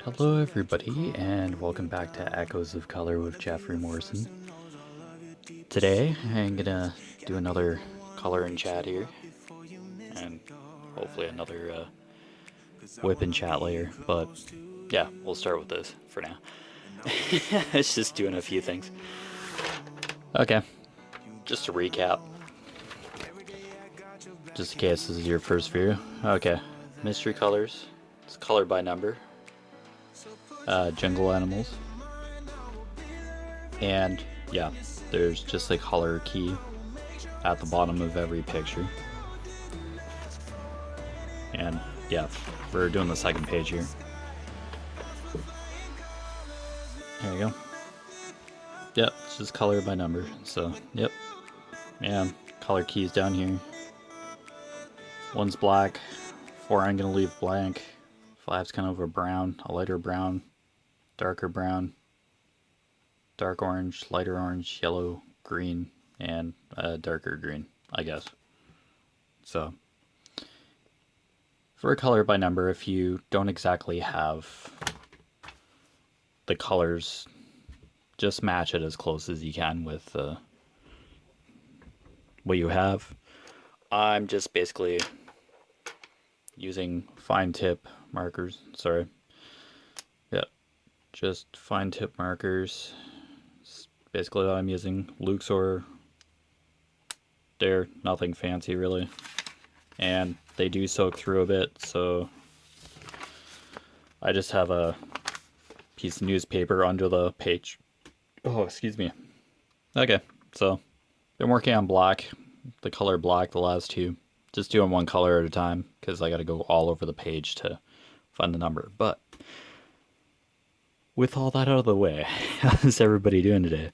Hello, everybody, and welcome back to Echoes of Color with Jeffery Morrison. Today, I'm gonna do another color and chat here, and hopefully another whip and chat later. But yeah, we'll start with this for now. It's just doing a few things. Okay, just to recap, just in case this is your first view. Okay, mystery colors. It's color by number. Jungle animals, and yeah, there's just a color key at the bottom of every picture. And yeah, we're doing the second page here. There you go. Yep, it's just color by number. So, yep. And color keys down here. One's black, 4 I'm gonna leave blank, 5's kind of a brown, a lighter brown, darker brown, dark orange, lighter orange, yellow, green, and a darker green, I guess. So, for a color by number, if you don't exactly have the colors, just match it as close as you can with what you have. I'm just basically using fine tip markers. Sorry. Yeah, just fine tip markers. It's basically what I'm using. Luxor. They're nothing fancy really. And they do soak through a bit, so I just have a piece of newspaper under the page. Oh, excuse me. Okay, so been working on black, the color black the last two. Just doing one color at a time because I got to go all over the page to find the number. But with all that out of the way, how's everybody doing today?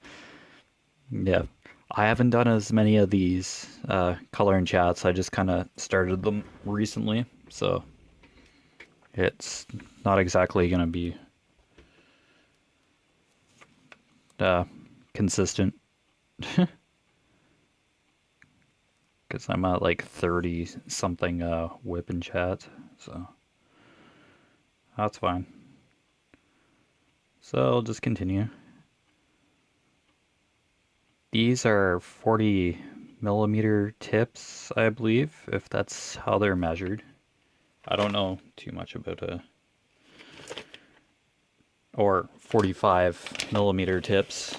Yeah, I haven't done as many of these color and chats. I just kind of started them recently, so it's not exactly going to be uh, consistent because I'm at like 30 something whip and chat, so that's fine. So I'll just continue. These are 40 millimeter tips, I believe, if that's how they're measured. I don't know too much about or 45 millimeter tips.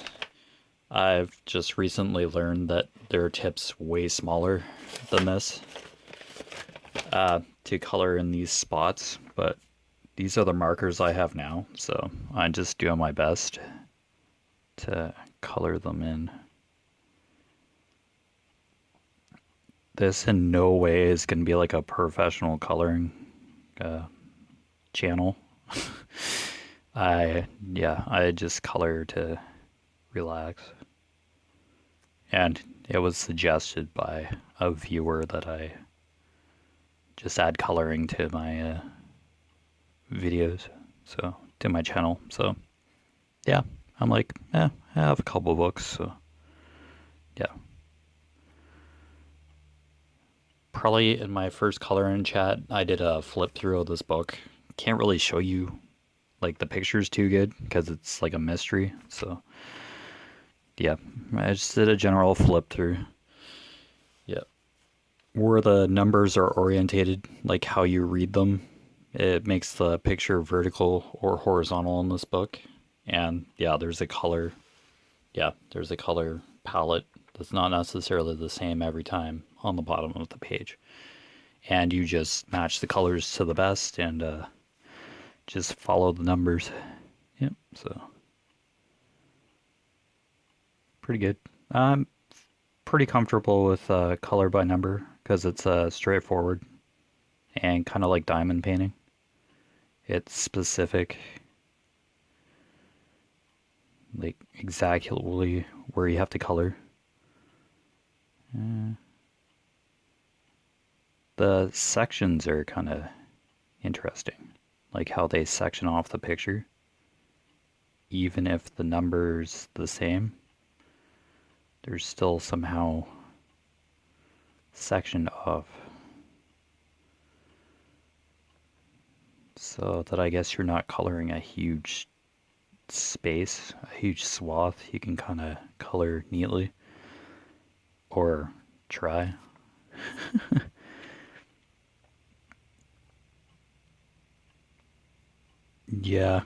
I've just recently learned that there are tips way smaller than this to color in these spots, but these are the markers I have now, so I'm just doing my best to color them in. This in no way is going to be like a professional coloring uh, channel. I just color to relax. And it was suggested by a viewer that I just add coloring to my videos, so to my channel. So yeah, I'm like, I have a couple books, so yeah. Probably in my first color in chat, I did a flip through of this book. Can't really show you like the pictures too good because it's like a mystery. So yeah, I just did a general flip through. Yeah, where the numbers are orientated, like how you read them, it makes the picture vertical or horizontal in this book. And yeah, there's a color. Yeah, there's a color palette that's not necessarily the same every time on the bottom of the page. And you just match the colors to the best and just follow the numbers. Yep, so pretty good. I'm pretty comfortable with color by number because it's straightforward and kind of like diamond painting. It's specific, like exactly where you have to color. The sections are kind of interesting, like how they section off the picture, even if the number's the same. There's still somehow section off. So that I guess you're not coloring a huge space, a huge swath. You can kind of color neatly or try. Yeah,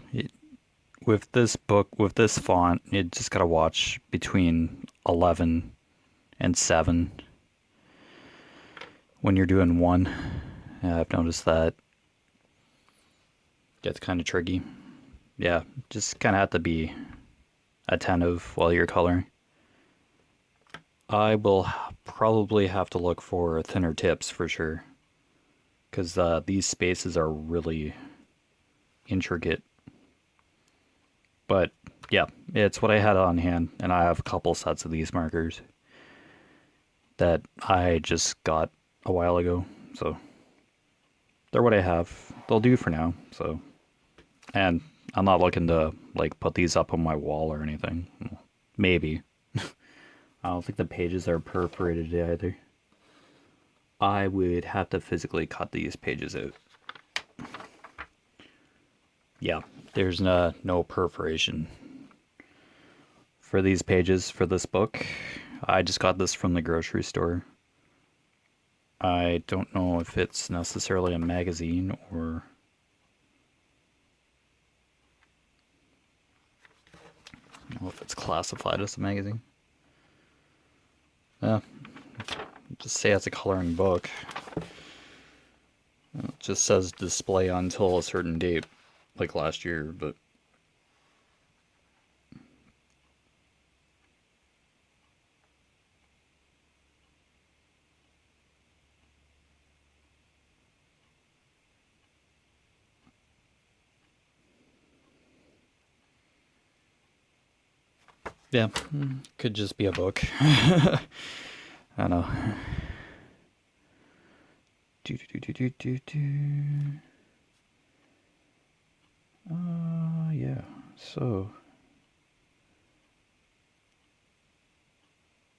with this book, with this font, you just gotta watch between 11 and 7 when you're doing one. Yeah, I've noticed that gets kind of tricky. Yeah, just kind of have to be attentive while you're coloring. I will probably have to look for thinner tips for sure, because these spaces are really intricate. But yeah, it's what I had on hand, and I have a couple sets of these markers that I just got a while ago. So they're what I have. They'll do for now. So, and I'm not looking to like put these up on my wall or anything. Maybe. I don't think the pages are perforated either. I would have to physically cut these pages out. Yeah, there's no perforation for these pages for this book. I just got this from the grocery store. I don't know if it's necessarily a magazine or I don't know if it's classified as a magazine. Yeah, just say it's a coloring book. It just says display until a certain date, like last year, but yeah, could just be a book. I don't know. Do do do do do do. Yeah. So,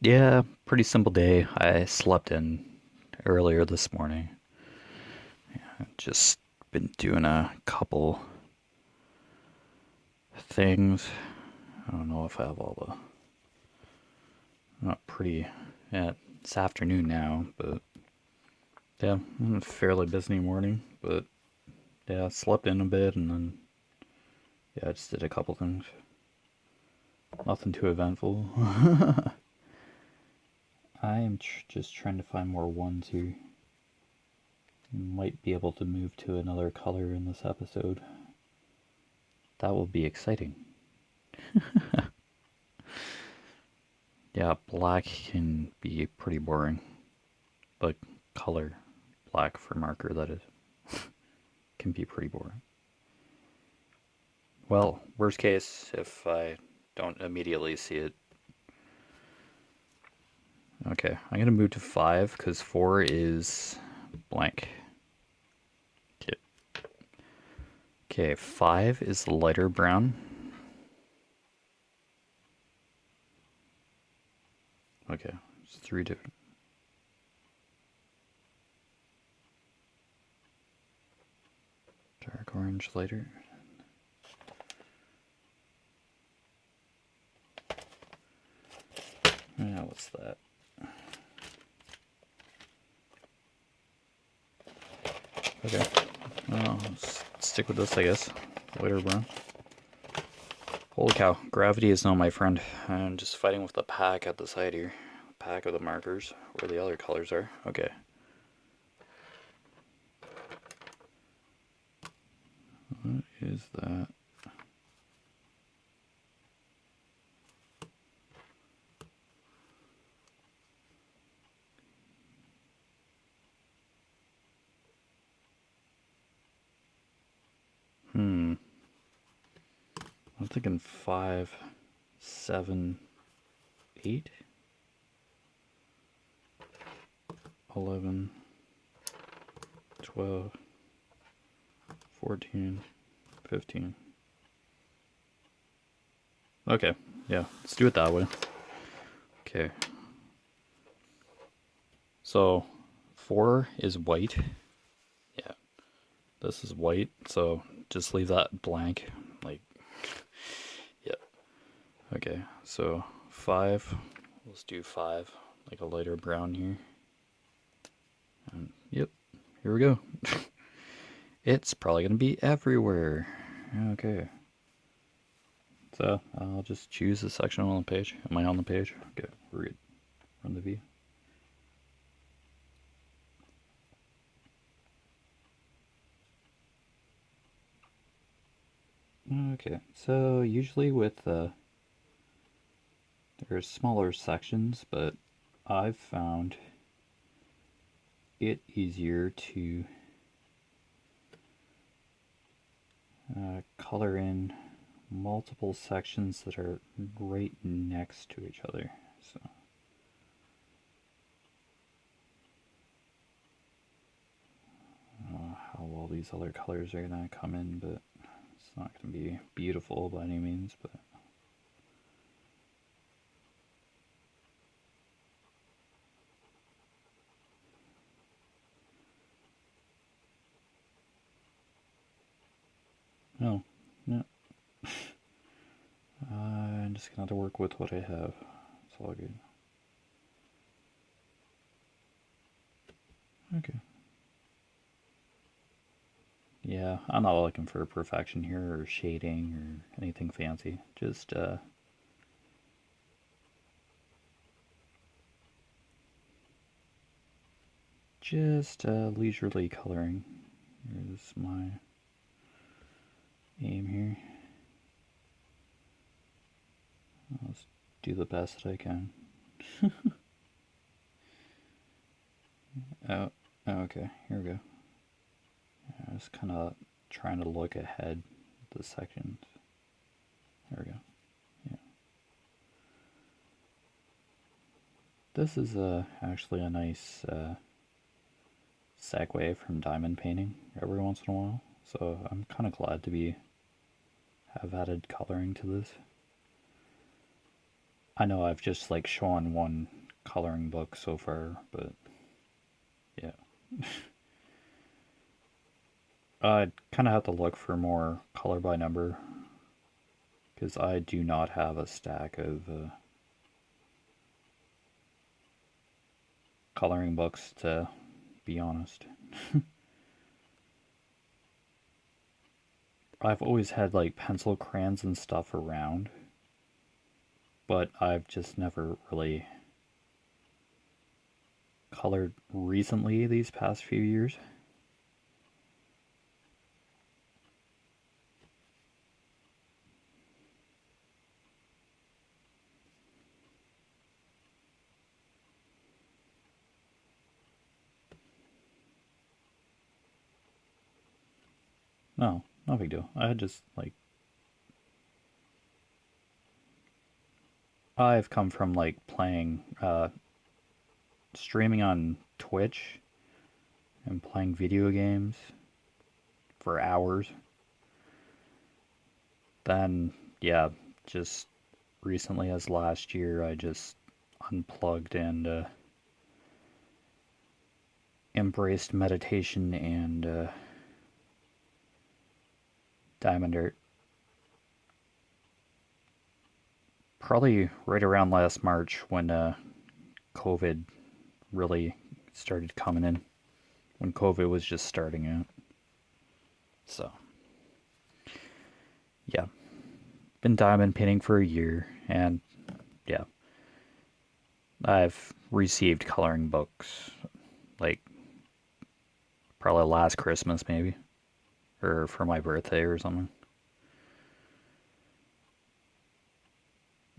yeah, pretty simple day. I slept in earlier this morning. Just been doing a couple things. I don't know if I have all the. Not pretty. Yeah, it's afternoon now, but yeah, a fairly busy morning. But yeah, slept in a bit and then yeah, I just did a couple things. Nothing too eventful. I am just trying to find more ones here. Might be able to move to another color in this episode. That will be exciting. Yeah, black can be pretty boring. But color, black for marker, that is, can be pretty boring. Well, worst case, if I don't immediately see it. Okay, I'm gonna move to 5 because 4 is blank. Okay. Okay, 5 is lighter brown. Okay, it's 3 different. Dark orange, lighter. Yeah, what's that? Okay. Oh, stick with this, I guess. Lighter brown. Holy cow, gravity is not my friend. I'm just fighting with the pack at the side here. Pack of the markers, where the other colors are. Okay. What is that? I'm thinking 5, 7, 8, 11, 12, 14, 15. Okay, yeah, let's do it that way. Okay. So, 4 is white. Yeah. This is white, so just leave that blank. Like, yeah. Okay, so 5. Let's do 5, like a lighter brown here. And yep, here we go. It's probably gonna be everywhere. Okay. So I'll just choose the section on the page. Am I on the page? Okay, we're good. Run the view. Okay, so usually with there's smaller sections, but I've found it easier to color in multiple sections that are right next to each other. So I don't know how well these other colors are gonna come in, but it's not gonna be beautiful by any means, but no, no. I'm just gonna have to work with what I have. It's all good. Okay. Yeah, I'm not looking for perfection here or shading or anything fancy. Just leisurely coloring. Here's my aim here. I'll just do the best that I can. Oh, okay, here we go. I was kind of trying to look ahead the sections. There we go. Yeah. This is actually a nice segue from diamond painting every once in a while. So I'm kind of glad to have added coloring to this. I know I've just like shown one coloring book so far, but yeah. I'd kind of have to look for more color by number because I do not have a stack of coloring books, to be honest. I've always had like pencil crayons and stuff around, but I've just never really colored recently these past few years. No, no big deal. I just like I've come from like playing streaming on Twitch and playing video games for hours. Then yeah, just recently as last year I just unplugged and embraced meditation and diamond art. Probably right around last March when COVID really started coming in, when COVID was just starting out. So, yeah, been diamond painting for a year, and yeah, I've received coloring books like probably last Christmas, maybe, or for my birthday or something.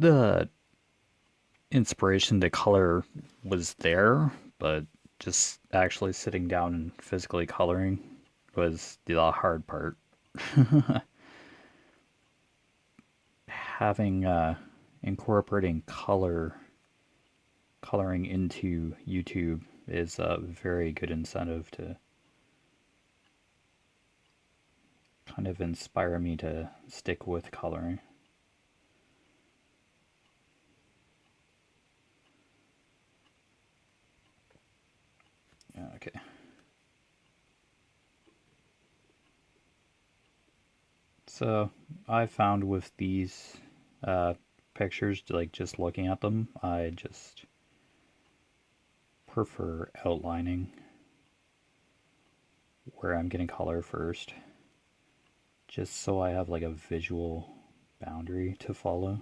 The inspiration to color was there, but just actually sitting down and physically coloring was the hard part. Having incorporating coloring into YouTube is a very good incentive to kind of inspire me to stick with coloring. Yeah, okay. So I found with these uh, pictures, like just looking at them, I just prefer outlining where I'm getting color first, just so I have like a visual boundary to follow.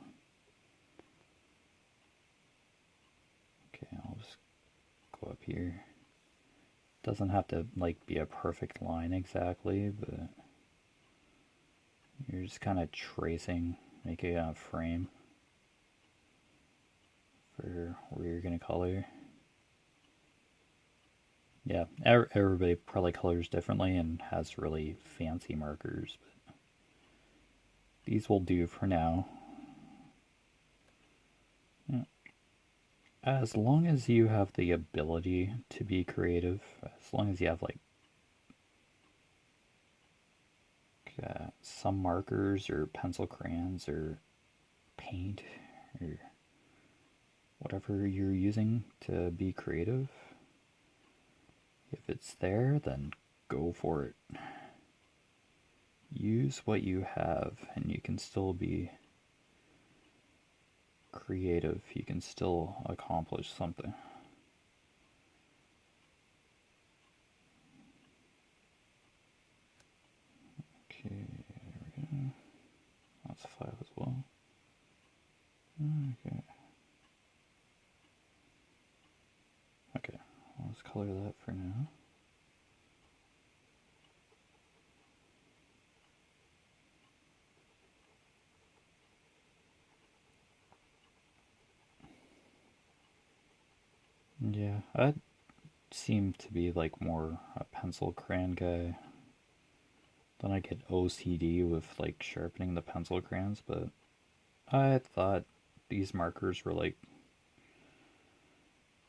Okay, I'll just go up here. Doesn't have to like be a perfect line exactly, but you're just kind of tracing, making a frame for where you're gonna color. Yeah, everybody probably colors differently and has really fancy markers, but these will do for now. Yeah. As long as you have the ability to be creative, as long as you have like some markers or pencil crayons or paint or whatever you're using to be creative, if it's there, then go for it. Use what you have, and you can still be creative. You can still accomplish something. Okay, there we go. That's 5 as well. Okay. Okay, let's color that for now. Yeah, I seem to be like more a pencil crayon guy. Then I get OCD with like sharpening the pencil crayons, but I thought these markers were like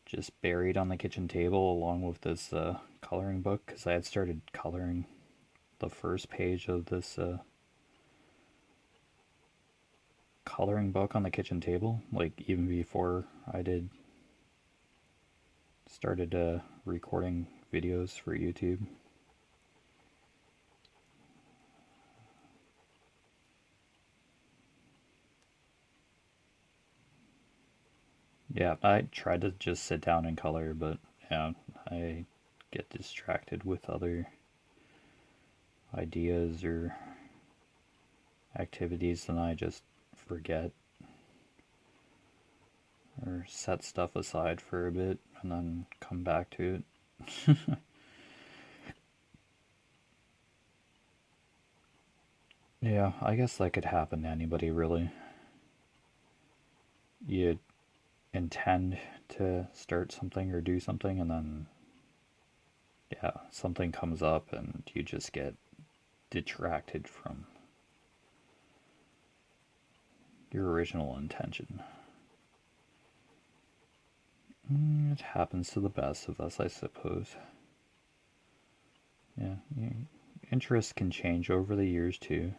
just buried on the kitchen table along with this coloring book because I had started coloring the first page of this coloring book on the kitchen table, like even before I did started recording videos for YouTube. Yeah, I tried to just sit down and color, but yeah, I get distracted with other ideas or activities, and I just forget or set stuff aside for a bit and then come back to it. Yeah, I guess that could happen to anybody really. You intend to start something or do something, and then, yeah, something comes up and you just get detracted from your original intention. It happens to the best of us, I suppose. Yeah, interests can change over the years too.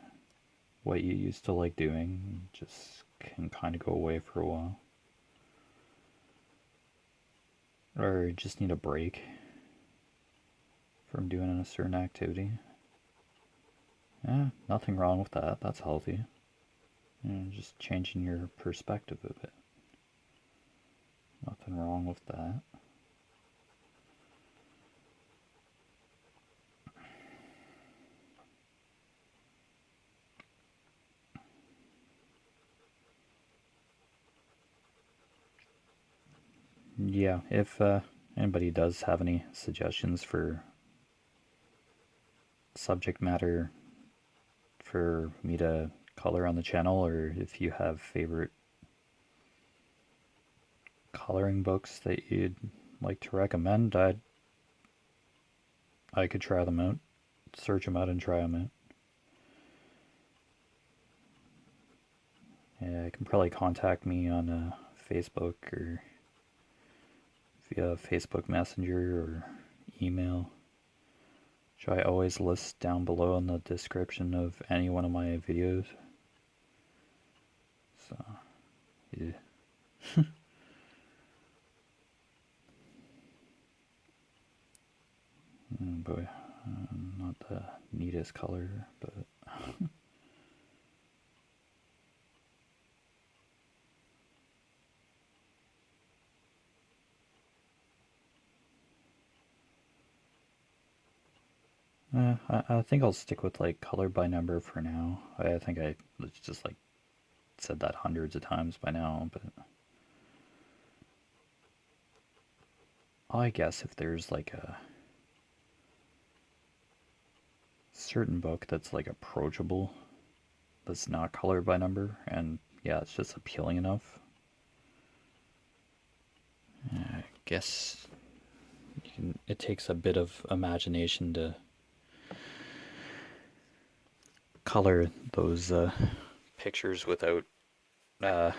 What you used to like doing just can kind of go away for a while. Or just need a break from doing a certain activity. Yeah, nothing wrong with that. That's healthy. Just changing your perspective a bit. Nothing wrong with that. Yeah, if anybody does have any suggestions for subject matter for me to color on the channel, or if you have favorite coloring books that you'd like to recommend, I could try them out, search them out, and try them out. Yeah, you can probably contact me on Facebook or via Facebook Messenger or email, which I always list down below in the description of any one of my videos. So, yeah. Oh boy, not the neatest color, but I think I'll stick with like color by number for now. I think I just like said that hundreds of times by now, but I guess if there's like a certain book that's like approachable, that's not colored by number, and yeah, it's just appealing enough. I guess it takes a bit of imagination to color those pictures without uh,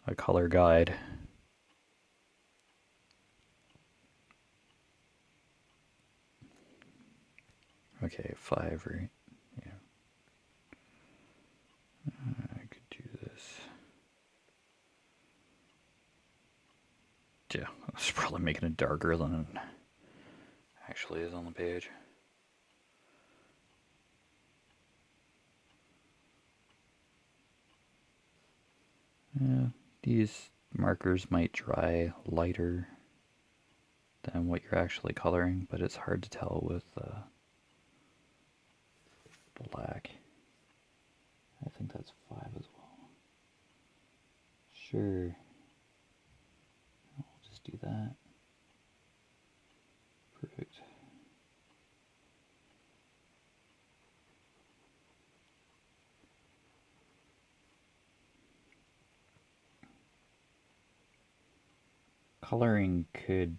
a color guide. Okay, 5, right? Yeah, I could do this. Yeah, I was probably making it darker than it actually is on the page. Yeah, these markers might dry lighter than what you're actually coloring, but it's hard to tell with black. I think that's 5 as well. Sure, I'll just do that. Perfect. Coloring could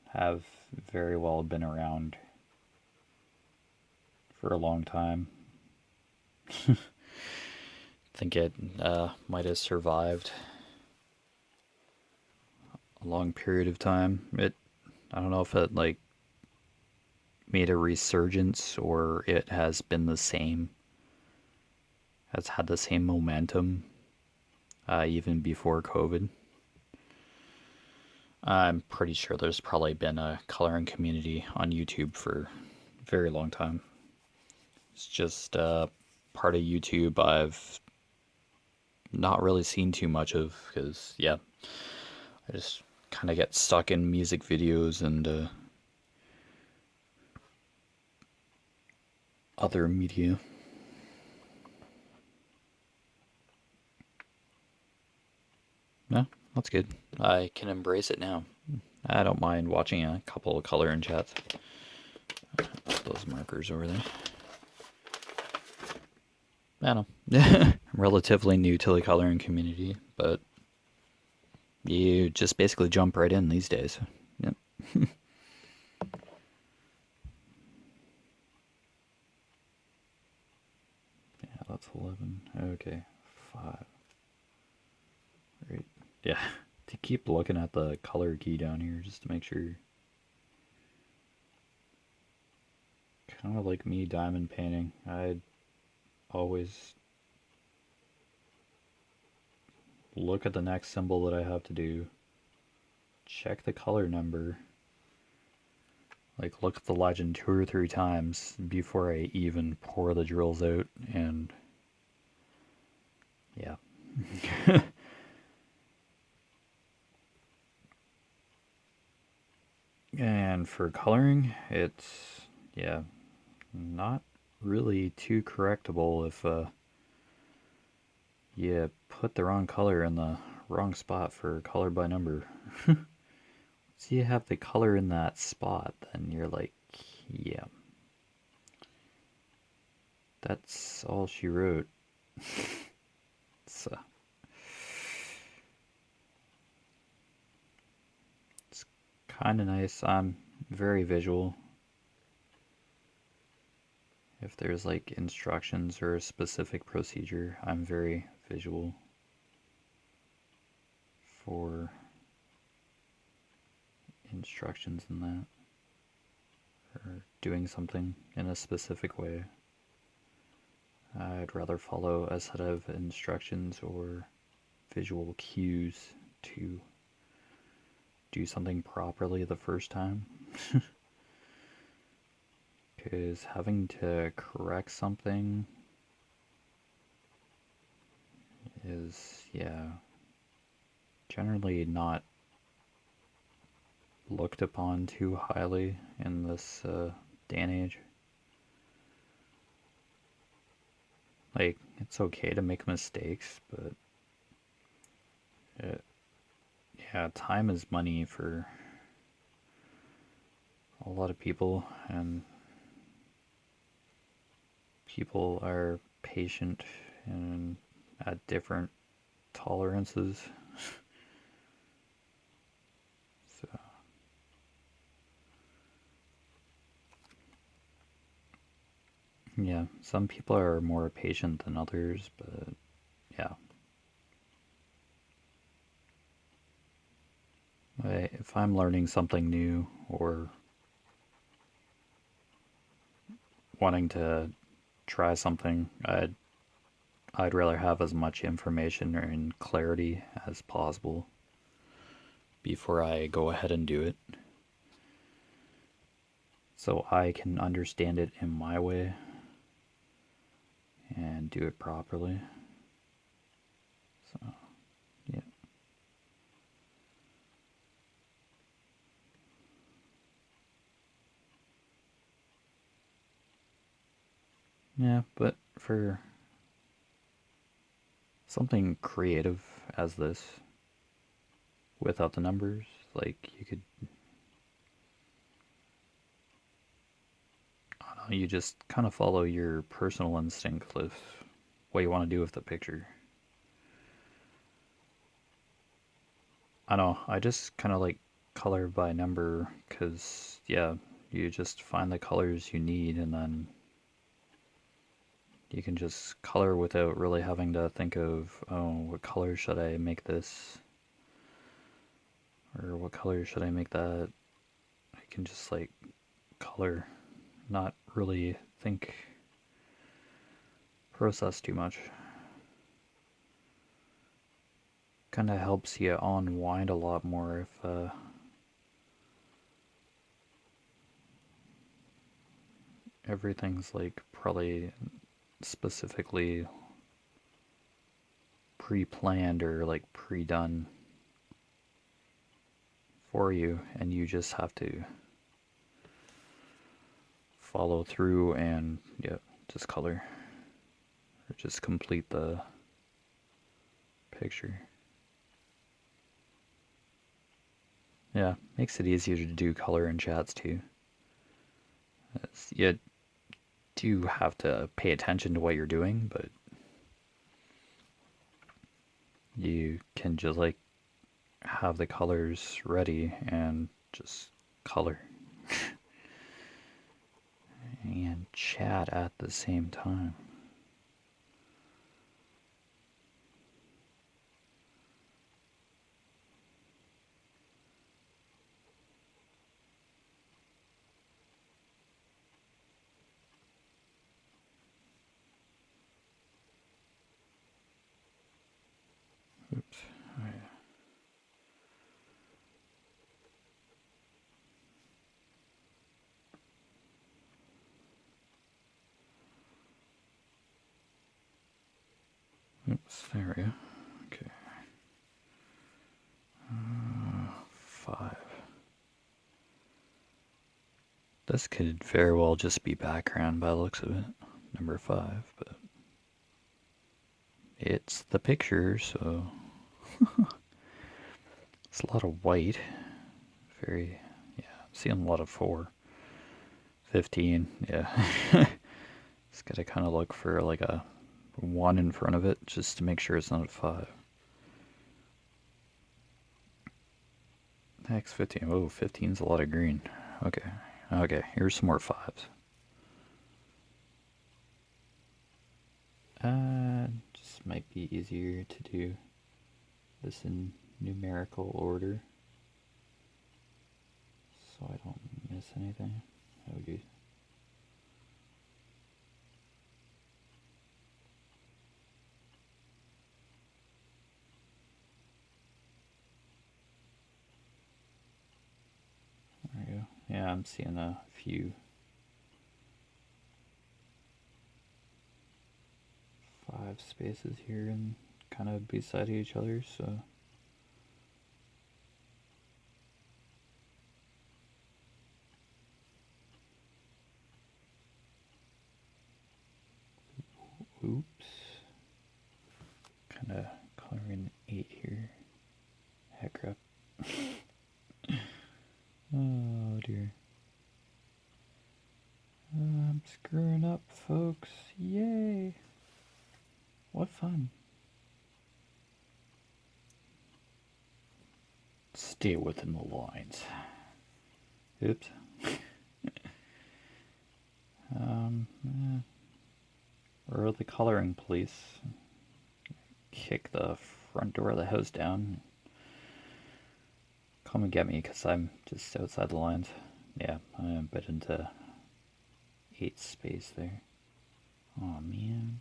have very well been around for a long time. I think it might have survived a long period of time. I don't know if it like made a resurgence or it has been the same, has had the same momentum even before COVID. I'm pretty sure there's probably been a coloring community on YouTube for a very long time. It's just part of YouTube I've not really seen too much of because, yeah, I just kind of get stuck in music videos and other media. Yeah, that's good. I can embrace it now. I don't mind watching a couple of color and chats. Put those markers over there. I don't know. I'm relatively new to the coloring community, but you just basically jump right in these days. Yep. Yeah, that's 11. Okay, 5. Right. Yeah, to keep looking at the color key down here just to make sure. Kind of like me diamond painting. I'd always look at the next symbol that I have to do, check the color number, like look at the legend 2 or 3 times before I even pour the drills out, and yeah. And for coloring, it's, yeah, not really too correctable if you put the wrong color in the wrong spot for color by number. So you have the color in that spot, then you're like, yeah, that's all she wrote. So it's kind of nice. I'm very visual. If there's like instructions or a specific procedure, I'm very visual for instructions in that, or doing something in a specific way. I'd rather follow a set of instructions or visual cues to do something properly the first time. Because having to correct something is, yeah, generally not looked upon too highly in this day and age. Like, it's okay to make mistakes, but it, yeah, time is money for a lot of people, and people are patient and at different tolerances. So, yeah, some people are more patient than others, but yeah. If I'm learning something new or wanting to try something, I'd rather have as much information and clarity as possible before I go ahead and do it, so I can understand it in my way and do it properly. So, yeah. Yeah, but for something creative as this, without the numbers, like you could, I don't know, you just kind of follow your personal instinct with what you want to do with the picture. I don't know, I just kind of like color by number because, yeah, you just find the colors you need and then you can just color without really having to think of, oh, what color should I make this? Or what color should I make that? I can just like color, not really think, process too much. Kind of helps you unwind a lot more if everything's like probably specifically pre-planned or like pre-done for you, and you just have to follow through and, yeah, just color or just complete the picture. Yeah, makes it easier to do color in chats too. You do have to pay attention to what you're doing, but you can just like have the colors ready and just color and chat at the same time. Oops. Oops, there we go. Okay. 5. This could very well just be background by the looks of it. Number 5, but it's the picture, so it's a lot of white. Very, yeah, I'm seeing a lot of 4. 15, yeah. Just gotta kind of look for like a 1 in front of it just to make sure it's not a 5. Next 15. Oh, 15's a lot of green. Okay. Okay, here's some more 5s. Just might be easier to do this in numerical order so I don't miss anything. Okay. There we go. Yeah, I'm seeing a few 5 spaces here and kind of beside each other, so Oops. Kind of coloring 8 here. Heck crap. Oh dear. I'm screwing up, folks. Yay. What fun. Stay within the lines. Oops. Where are the coloring police? Kick the front door of the house down. Come and get me, because I'm just outside the lines. Yeah, I'm a bit into 8 space there. Oh man.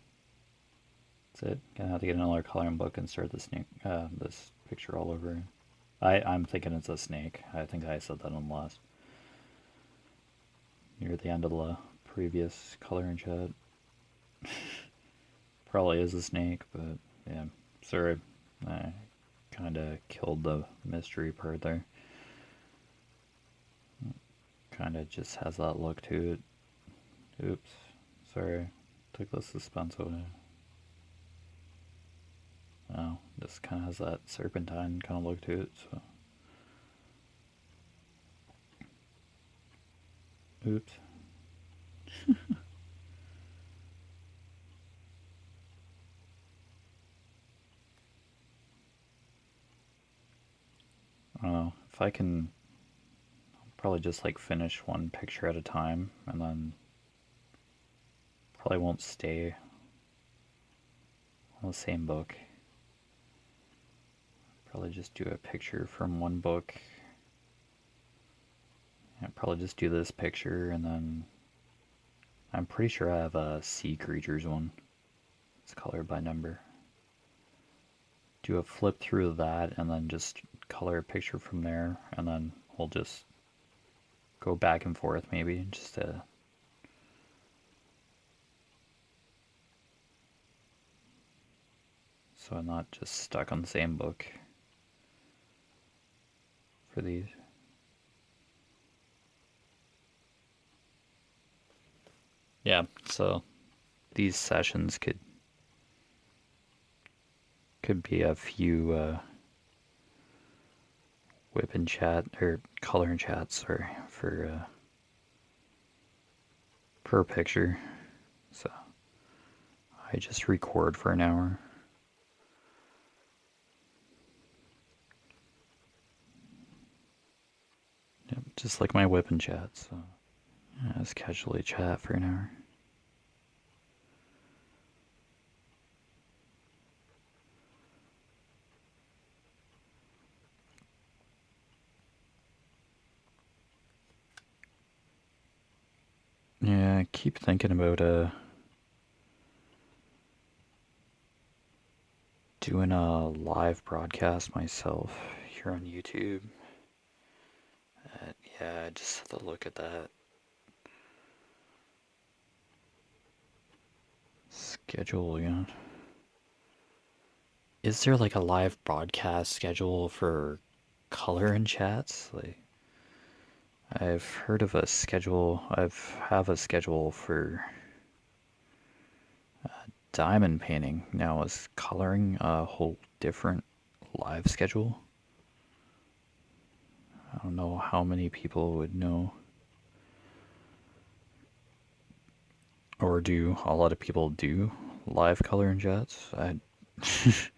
That's it. Gonna have to get another coloring book and start the snake, this picture all over. I'm thinking it's a snake. I think I said that on the last. Near the end of the previous coloring chat. Probably is a snake, but yeah. Sorry. I kind of killed the mystery part there. Kind of just has that look to it. Oops. Sorry. Took the suspense away. Oh, this kind of has that serpentine kind of look to it, so. Oops. I don't know. If I can probably just like finish one picture at a time and then probably won't stay on the same book. Probably just do a picture from one book. I'll probably just do this picture and then I'm pretty sure I have a sea creatures one. It's colored by number. Do a flip through that and then just color a picture from there and then we'll just go back and forth maybe just to so I'm not just stuck on the same book for these. Yeah, so these sessions could be a few whip and chat or color and chat, sorry, for per picture. So I just record for an hour. Yep, just like my whip and chat. So yeah, just casually chat for an hour. Yeah, I keep thinking about doing a live broadcast myself here on YouTube. Yeah, I just have to look at that schedule again. Is there like a live broadcast schedule for color and chats? Like, I've heard of a schedule. Have a schedule for diamond painting. Now is coloring a whole different live schedule? I don't know how many people would know. Or do a lot of people do live color and chats? This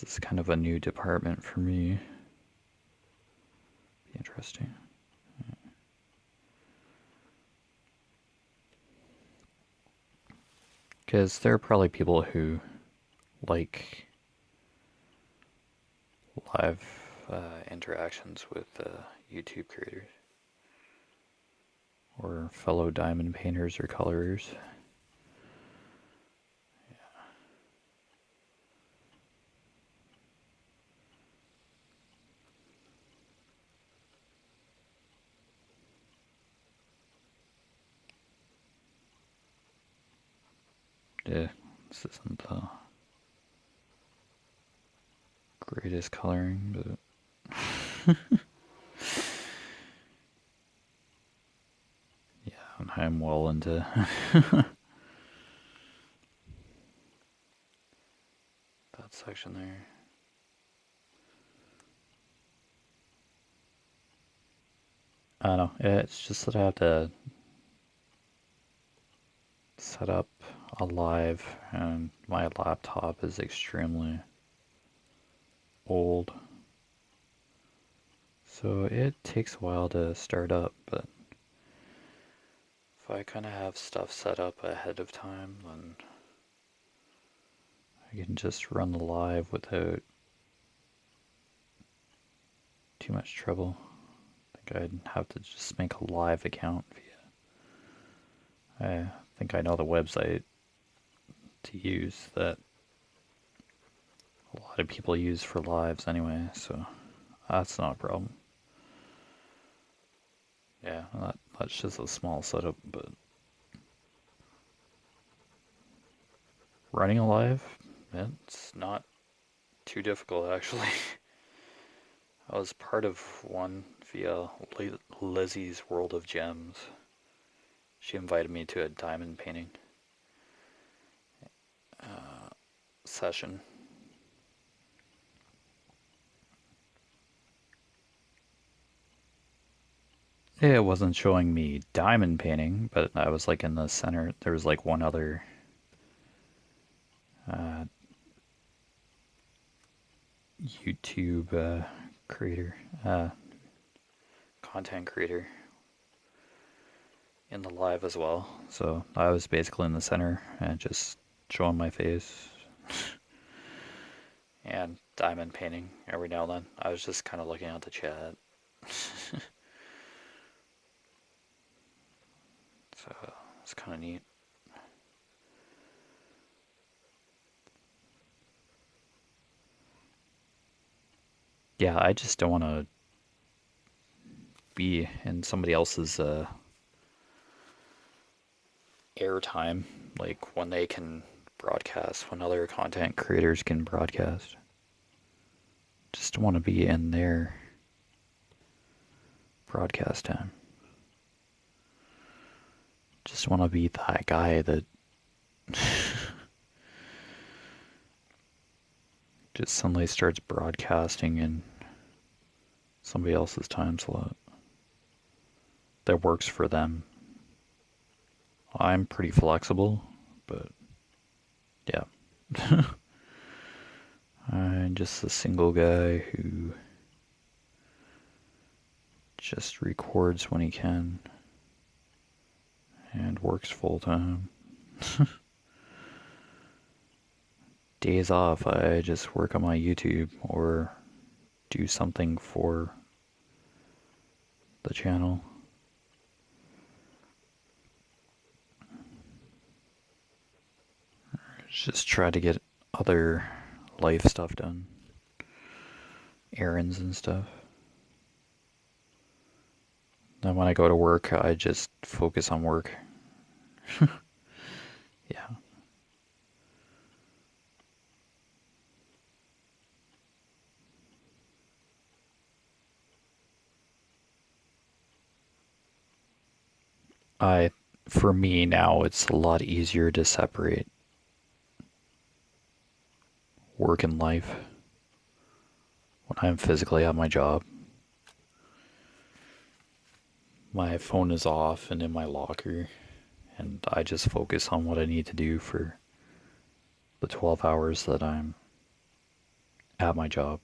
is kind of a new department for me. Be interesting. Because there are probably people who like live interactions with YouTube creators or fellow diamond painters or colorers. Yeah, this isn't the greatest coloring, but yeah, I'm well into section there. I don't know. It's just that I have to set up a live, and my laptop is extremely old. So it takes a while to start up, but if I kind of have stuff set up ahead of time, then I can just run the live without too much trouble. I think I'd have to just make a live account via. I think I know the website to use that a lot of people use for lives anyway, so that's not a problem. Yeah, that's just a small setup, but running a live, it's not too difficult actually. I was part of one via Lizzie's World of Gems. She invited me to a diamond painting session. It wasn't showing me diamond painting, but I was like in the center. There was like one other uh, YouTube creator, content creator in the live as well. So I was basically in the center and just showing my face and diamond painting every now and then. I was just kind of looking at the chat. So it's kind of neat. Yeah, I just don't want to be in somebody else's airtime, like when they can broadcast, when other content creators can broadcast. Just want to be in their broadcast time. Just want to be that guy that just suddenly starts broadcasting in somebody else's time slot that works for them. I'm pretty flexible, but yeah. I'm just a single guy who just records when he can and works full time. Days off, I just work on my YouTube or do something for the channel. Just try to get other life stuff done, errands and stuff. Then when I go to work, I just focus on work. Yeah. I, for me now, it's a lot easier to separate work and life when I'm physically at my job. My phone is off and in my locker, and I just focus on what I need to do for the 12 hours that I'm at my job.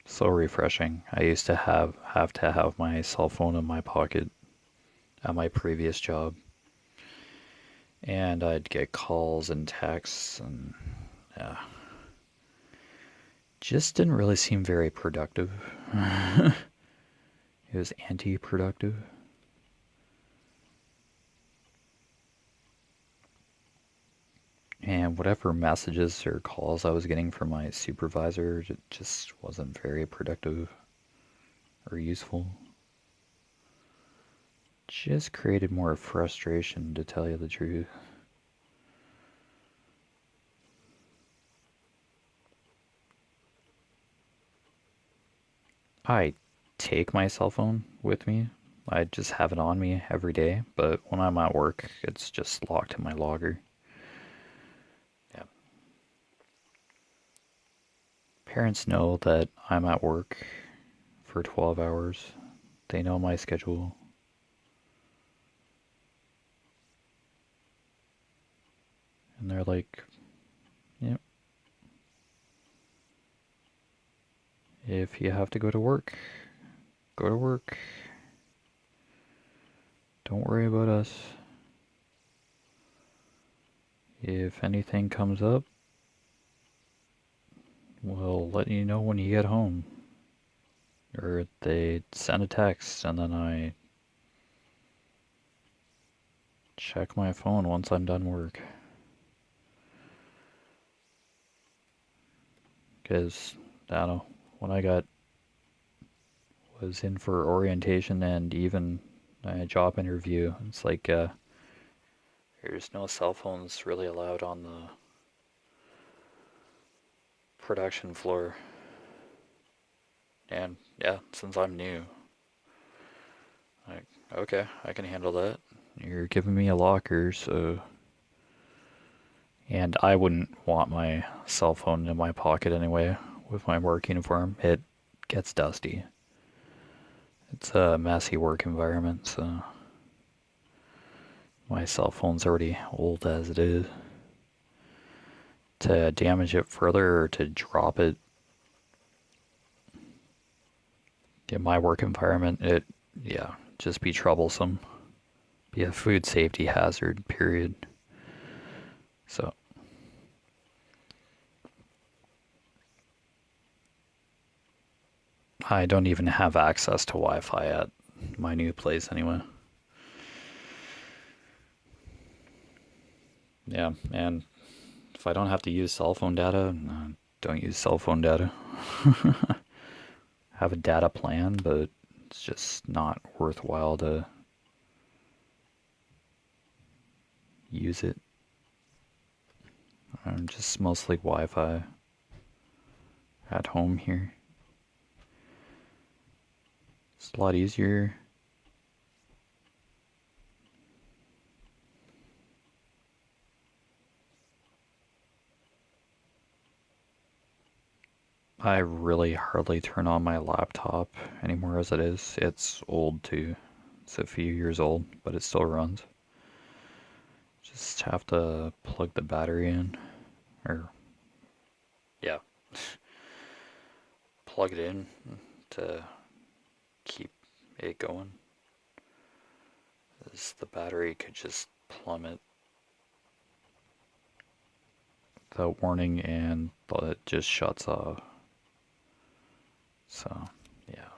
So refreshing. I used to have my cell phone in my pocket at my previous job, and I'd get calls and texts, and yeah, just didn't really seem very productive. It was anti-productive. And whatever messages or calls I was getting from my supervisor, it just wasn't very productive or useful. Just created more frustration, to tell you the truth. I take my cell phone with me. I just have it on me every day, but when I'm at work, it's just locked in my logger. Yeah. Parents know that I'm at work for 12 hours. They know my schedule. And they're like, yep, if you have to go to work, go to work. Don't worry about us. If anything comes up, we'll let you know when you get home. Or they send a text and then I check my phone once I'm done work. Because, I don't know, when was in for orientation and even a job interview, it's like, there's no cell phones really allowed on the production floor. And yeah, since I'm new, like, okay, I can handle that. You're giving me a locker, so. And I wouldn't want my cell phone in my pocket anyway with my work uniform. It gets dusty. It's a messy work environment, so my cell phone's already old as it is. To damage it further or to drop it in my work environment, yeah, just be troublesome. Be a food safety hazard, period. So I don't even have access to Wi-Fi at my new place anyway. Yeah, and if I don't have to use cell phone data, don't use cell phone data. Have a data plan, but it's just not worthwhile to use it. I'm just mostly Wi-Fi at home here. It's a lot easier. I really hardly turn on my laptop anymore as it is. It's old too. It's a few years old, but it still runs. Just have to plug the battery in, or yeah, plug it in to keep it going. As the battery could just plummet without warning and it just shuts off. So, yeah.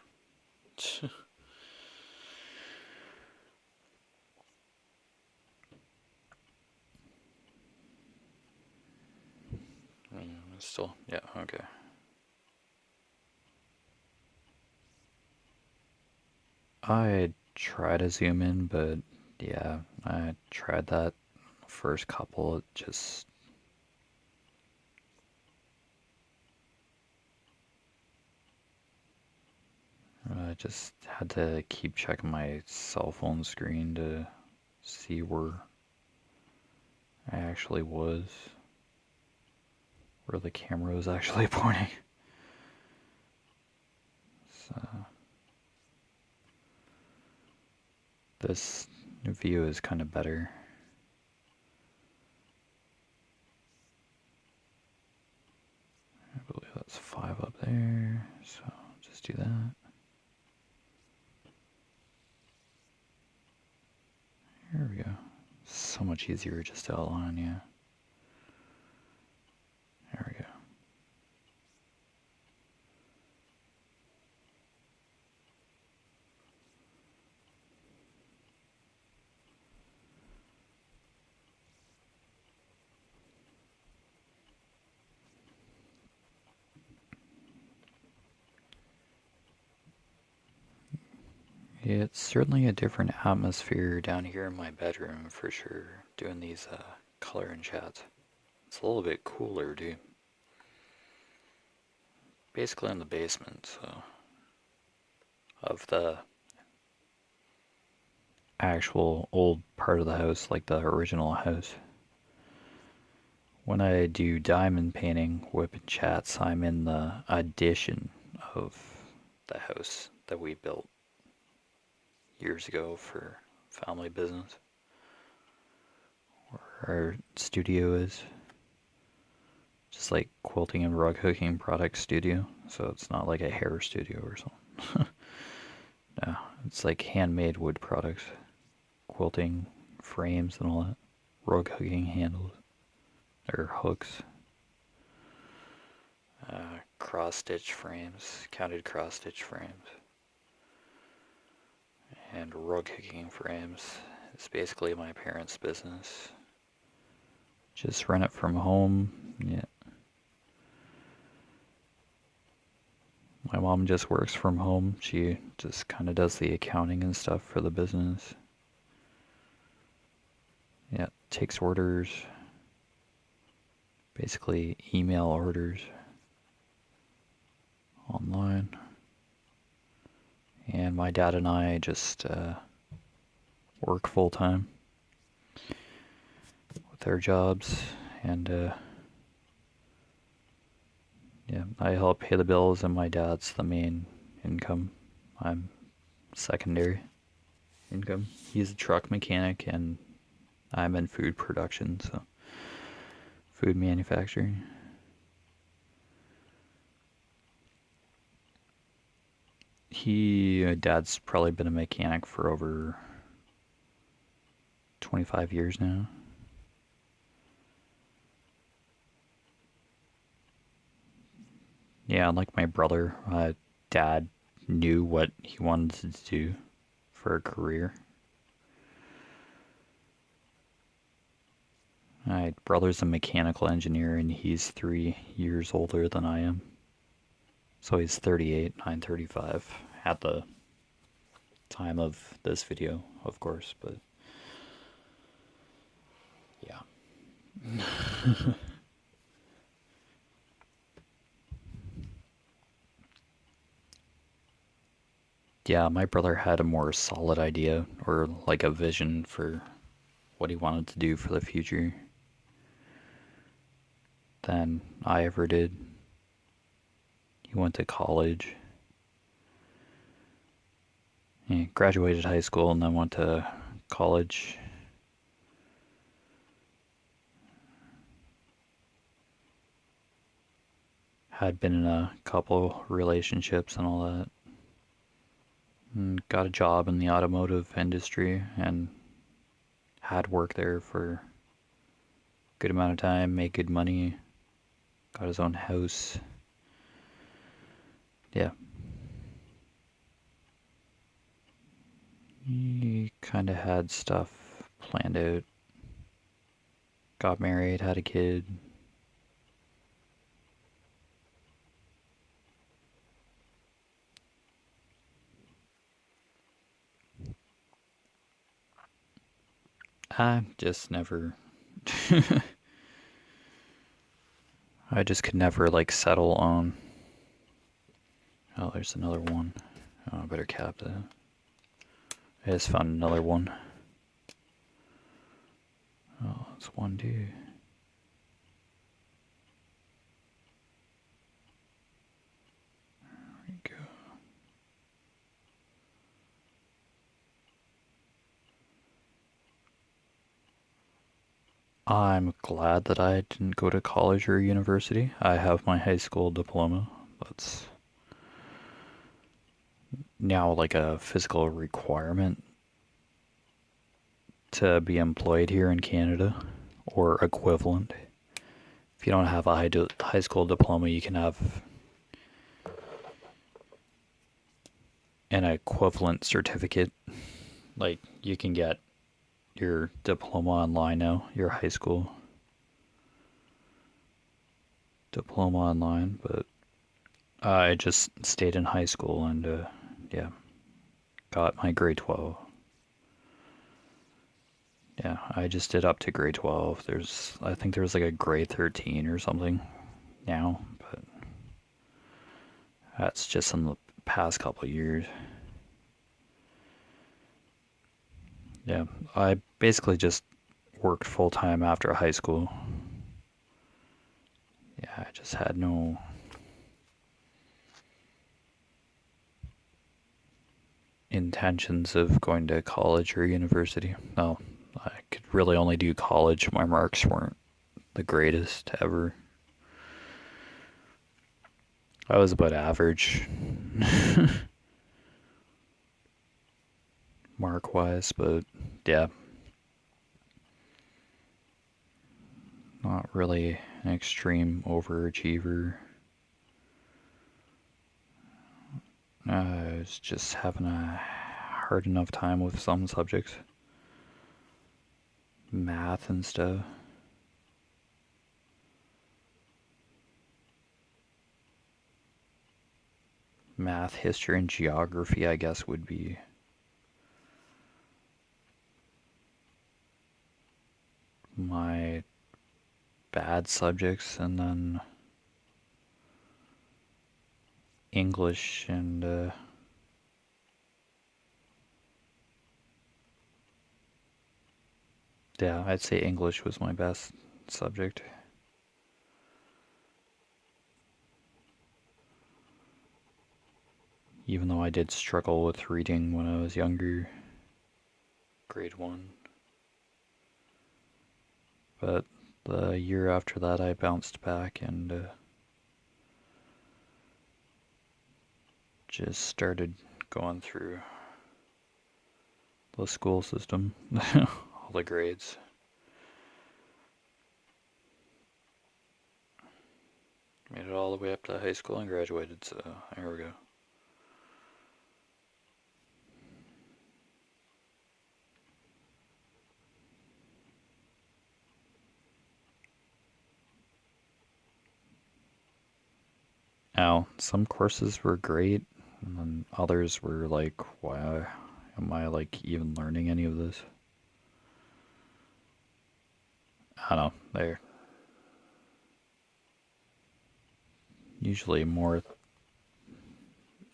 Still, yeah, okay. I try to zoom in, but yeah, I tried that first couple. It just, I just had to keep checking my cell phone screen to see where I actually was, where the camera was actually pointing. So, this view is kind of better. I believe that's 5 up there, so just do that. Here we go. So much easier just to outline, yeah. There we go. It's certainly a different atmosphere down here in my bedroom for sure, doing these color and chats. It's a little bit cooler, dude. Basically in the basement, so of the actual old part of the house, like the original house. When I do diamond painting, whip and chats, I'm in the addition of the house that we built years ago for family business. Our studio is just like quilting and rug hooking product studio, so it's not like a hair studio or something. No, it's like handmade wood products, quilting frames and all that, rug hooking handles or hooks, cross stitch frames, counted cross stitch frames, and rug hooking frames. It's basically my parents' business. Just run it from home. Yeah. My mom just works from home. She just kind of does the accounting and stuff for the business. Yeah, takes orders. Basically, email orders online. And my dad and I just work full time with our jobs. And yeah, I help pay the bills, and my dad's the main income. I'm secondary income. He's a truck mechanic, and I'm in food production, so food manufacturing. Dad's probably been a mechanic for over 25 years now. Yeah, unlike my brother, dad knew what he wanted to do for a career. My brother's a mechanical engineer, and he's 3 years older than I am. So he's 38, I'm 35 at the time of this video, of course, but yeah. Yeah, my brother had a more solid idea or like a vision for what he wanted to do for the future than I ever did. He went to college. He graduated high school and then went to college. Had been in a couple relationships and all that. And got a job in the automotive industry and had worked there for a good amount of time, made good money, got his own house. Yeah. He kind of had stuff planned out. Got married, had a kid. I just never. I just could never like settle on. Oh, there's another one. Oh, I better cap that. I just found another one. Oh, it's one, two. There we go. I'm glad that I didn't go to college or university. I have my high school diploma. That's now like a physical requirement to be employed here in Canada or equivalent. If you don't have a high school diploma, you can have an equivalent certificate. Like you can get your diploma online now, your high school diploma online, but I just stayed in high school and yeah, got my grade 12. Yeah, I just did up to grade 12. I think there's like a grade 13 or something now, but that's just in the past couple of years. Yeah, I basically just worked full time after high school. just had no intentions of going to college or university. No, I could really only do college. My marks weren't the greatest ever. I was about average mark wise, but yeah, not really an extreme overachiever. I was just having a hard enough time with some subjects, math and stuff. Math, history, and geography, I guess, would be my bad subjects, and then English and yeah, I'd say English was my best subject. Even though I did struggle with reading when I was younger, grade 1. But the year after that, I bounced back and just started going through the school system, all the grades. Made it all the way up to high school and graduated, so here we go. Now, some courses were great, and then others were like, why am I like even learning any of this? I don't know, they're usually more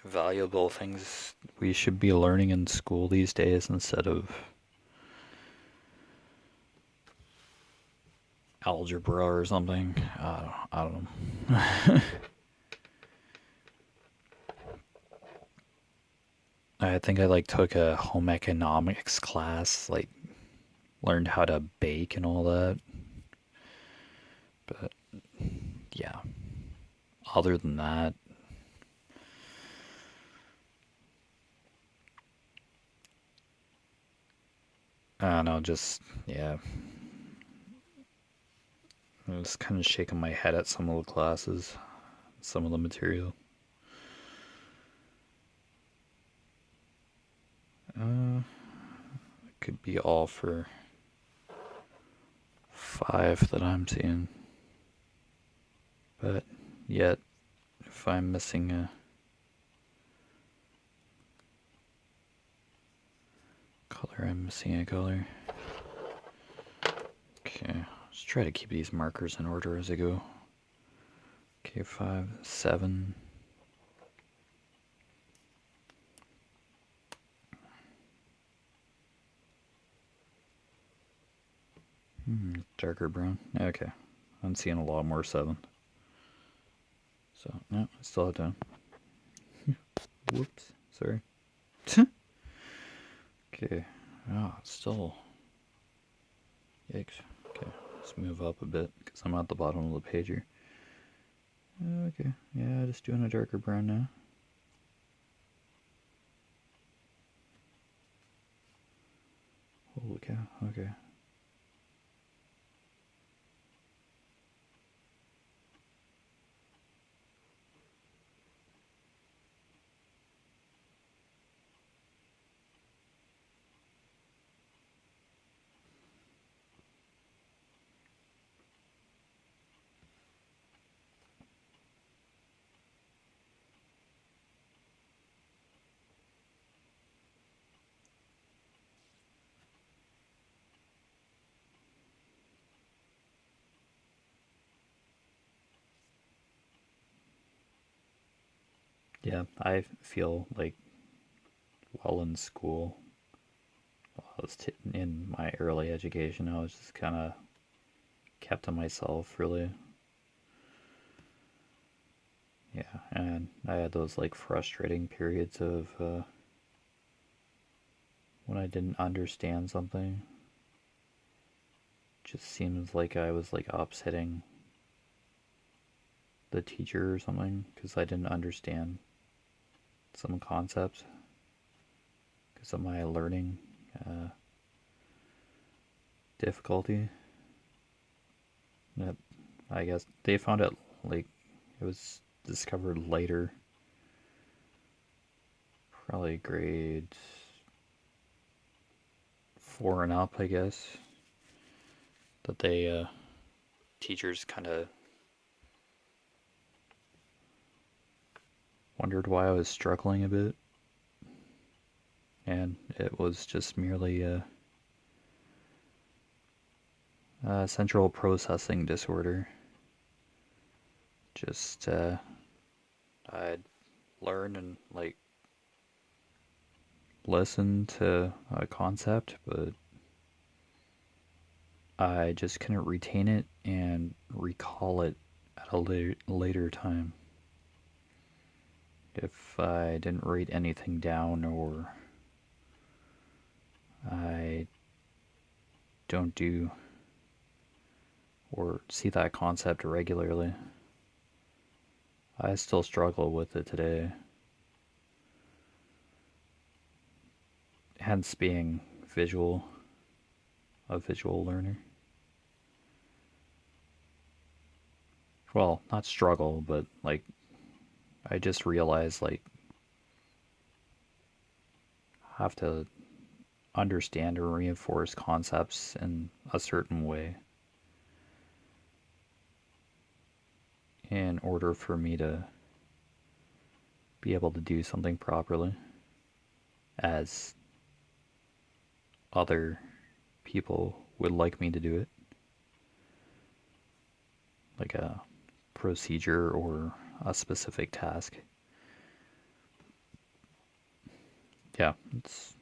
valuable things we should be learning in school these days instead of algebra or something. I don't know. I think I like took a home economics class, like learned how to bake and all that. But yeah, other than that, I don't know, just yeah, I was kind of shaking my head at some of the classes, some of the material. It could be all for 5 that I'm seeing. But yet, if I'm missing a color, I'm missing a color. Okay, let's try to keep these markers in order as I go. Okay, 5, 7. Darker brown. Okay, I'm seeing a lot more 7. So, no, I still have time. Whoops, sorry. Okay, it's still. Yikes. Okay, let's move up a bit because I'm at the bottom of the page here. Okay, yeah, just doing a darker brown now. Holy cow, okay. Yeah, I feel like while in school, while I was in my early education, I was just kind of kept to myself, really. Yeah, and I had those like frustrating periods of when I didn't understand something. Just seems like I was like upsetting the teacher or something because I didn't understand some concepts because of my learning uh, difficulty. That I guess they found it like it was discovered later, probably grade 4 and up, I guess, that they teachers kind of wondered why I was struggling a bit, and it was just merely a central processing disorder. Just I'd learn and like listen to a concept, but I just couldn't retain it and recall it at a later time. If I didn't write anything down or I don't do or see that concept regularly, I still struggle with it today. Hence being visual, a visual learner. Well, not struggle, but like I just realized like I have to understand or reinforce concepts in a certain way in order for me to be able to do something properly as other people would like me to do it, like a procedure or a specific task. Yeah, it's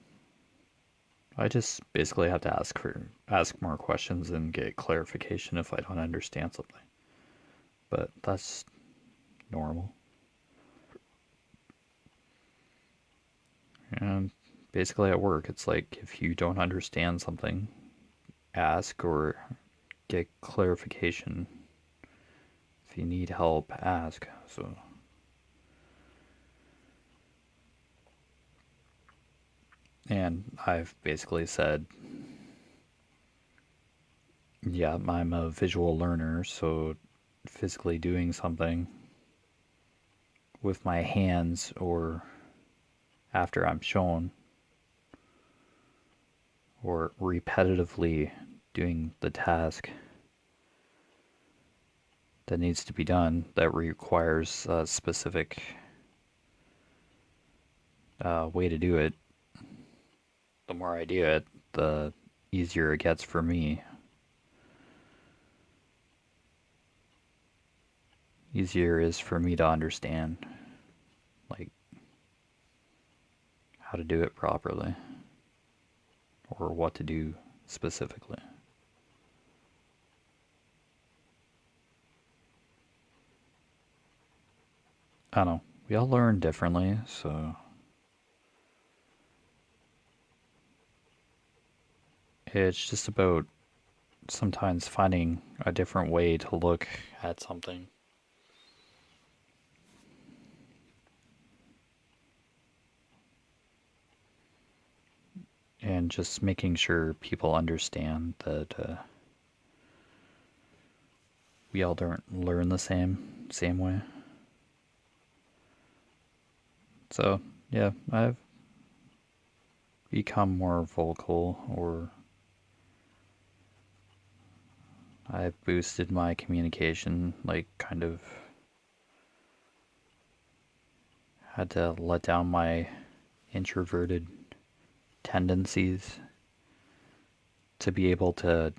I just basically have to ask more questions and get clarification if I don't understand something. But that's normal. And basically at work, it's like if you don't understand something, ask or get clarification. If you need help, ask. So, and I've basically said, yeah, I'm a visual learner, so physically doing something with my hands or after I'm shown or repetitively doing the task that needs to be done that requires a specific way to do it, the more I do it, the easier it gets for me. Easier is for me to understand, like, how to do it properly or what to do specifically. I don't know. We all learn differently, so it's just about sometimes finding a different way to look at something and just making sure people understand that we all don't learn the same way. So yeah, I've become more vocal, or I've boosted my communication, like kind of had to let down my introverted tendencies to be able to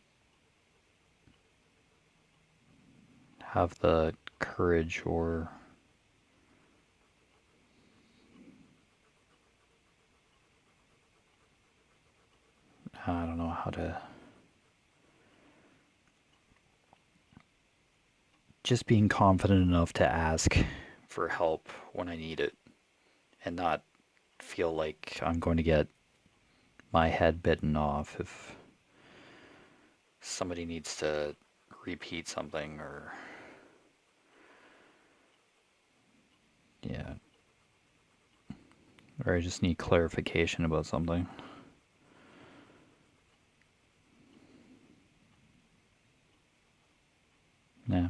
have the courage or I don't know how to just being confident enough to ask for help when I need it and not feel like I'm going to get my head bitten off if somebody needs to repeat something or, yeah, or I just need clarification about something. Yeah.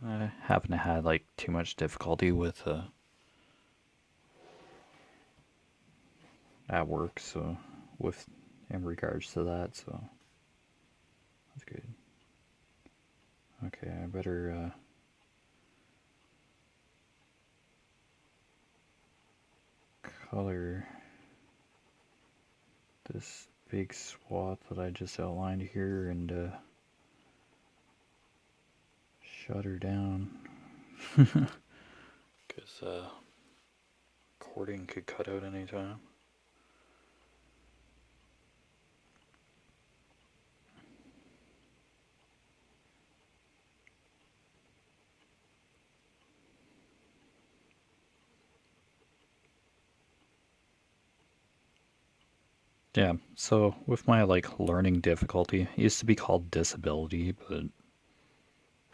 I haven't had like too much difficulty with at work, so with in regards to that, so that's good. Okay, I better color this big swath that I just outlined here and shut her down because recording could cut out anytime. Yeah, so with my like learning difficulty, it used to be called disability, but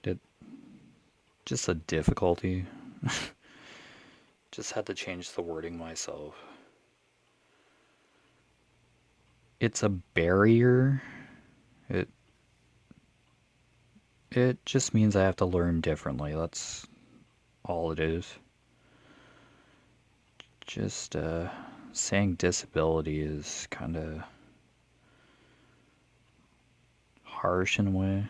it just a difficulty. Just had to change the wording myself. It's a barrier. It it just means I have to learn differently. That's all it is. Just saying disability is kind of harsh in a way.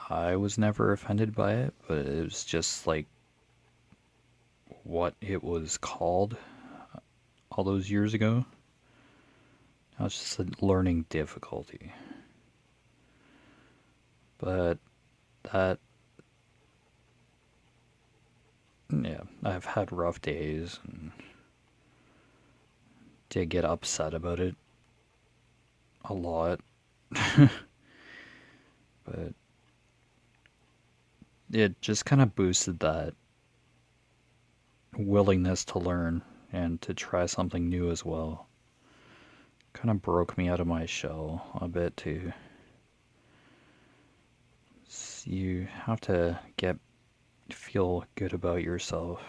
I was never offended by it, but it was just like what it was called all those years ago. Now it's just a learning difficulty. But that, yeah, I've had rough days and did get upset about it a lot. But it just kind of boosted that willingness to learn and to try something new as well. Kind of broke me out of my shell a bit too. You have to feel good about yourself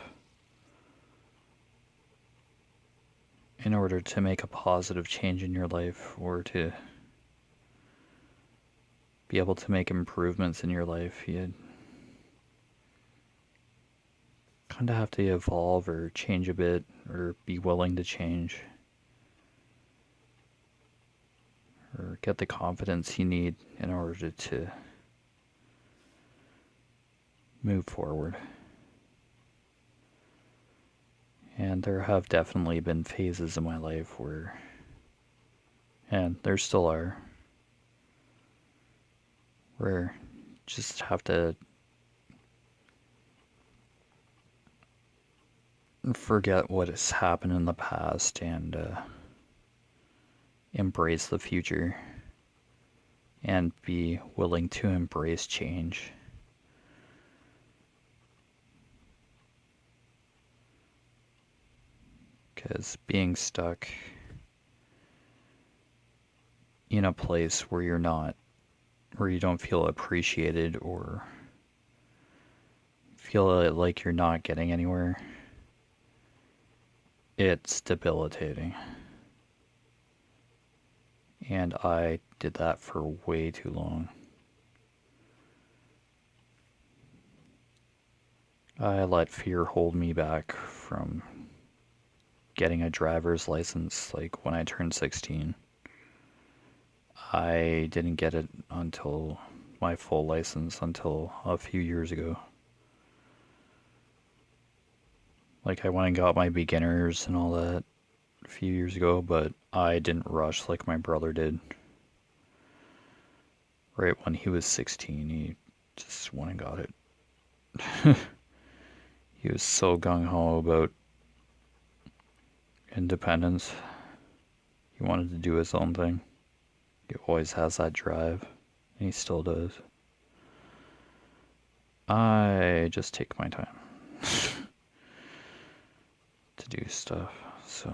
in order to make a positive change in your life or to be able to make improvements in your life. You kind of have to evolve or change a bit or be willing to change or get the confidence you need in order to move forward. And there have definitely been phases in my life where, and there still are, where you just have to forget what has happened in the past and embrace the future and be willing to embrace change. Because being stuck in a place where where you don't feel appreciated or feel like you're not getting anywhere, it's debilitating. And I did that for way too long. I let fear hold me back from getting a driver's license like when I turned 16. I didn't get it until my full license until a few years ago. Like I went and got my beginners and all that a few years ago, but I didn't rush like my brother did. Right when he was 16, he just went and got it. He was so gung ho about independence. He wanted to do his own thing. He always has that drive, and he still does. I just take my time to do stuff, so.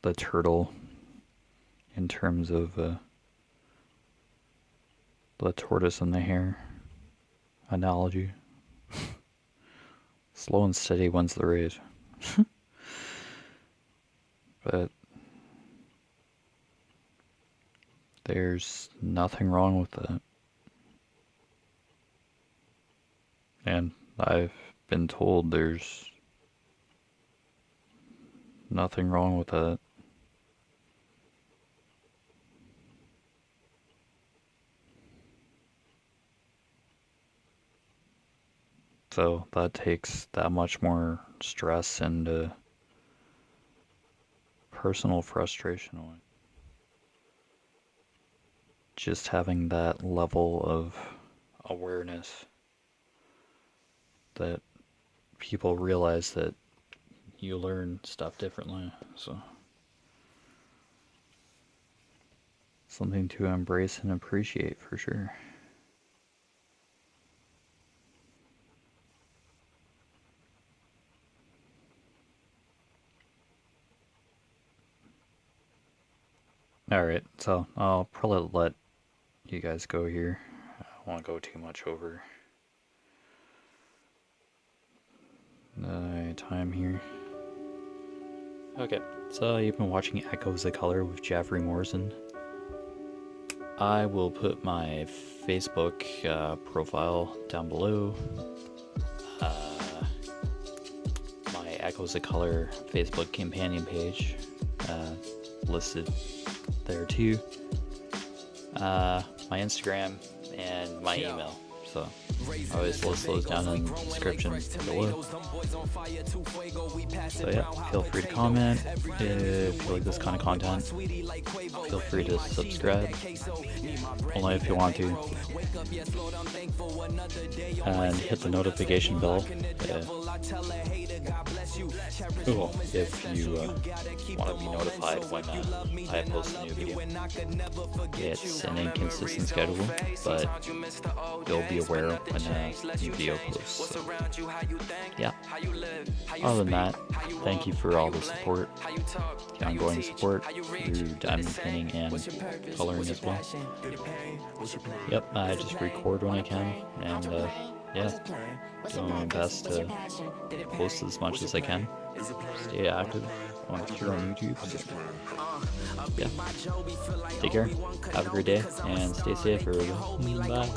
The turtle, in terms of the tortoise and the hare analogy. Slow and steady wins the race. But there's nothing wrong with that. And I've been told there's nothing wrong with that. So that takes that much more stress and personal frustration away. Just having that level of awareness that people realize that you learn stuff differently. So something to embrace and appreciate for sure. Alright, so I'll probably let you guys go here. I don't want to go too much over the time here. Okay, so you've been watching Echoes of Color with Jeffery Morrison. I will put my Facebook profile down below. My Echoes of Color Facebook companion page listed there too. My Instagram and my email. So I always list those down in the description below. So yeah, feel free to comment if you like this kind of content. Feel free to subscribe, only if you want to, and hit the notification bell if you want to be notified when I post a new video. It's an inconsistent schedule, but you'll be aware when a new video posts. So, yeah. Other than that, thank you for all the support, the ongoing support through diamond painting and coloring as well. Yep, I just record when I can, and yeah, doing my best to post as much as I can. Stay active here on YouTube. So, yeah. Take care. Have a great day and stay safe, everybody. Bye.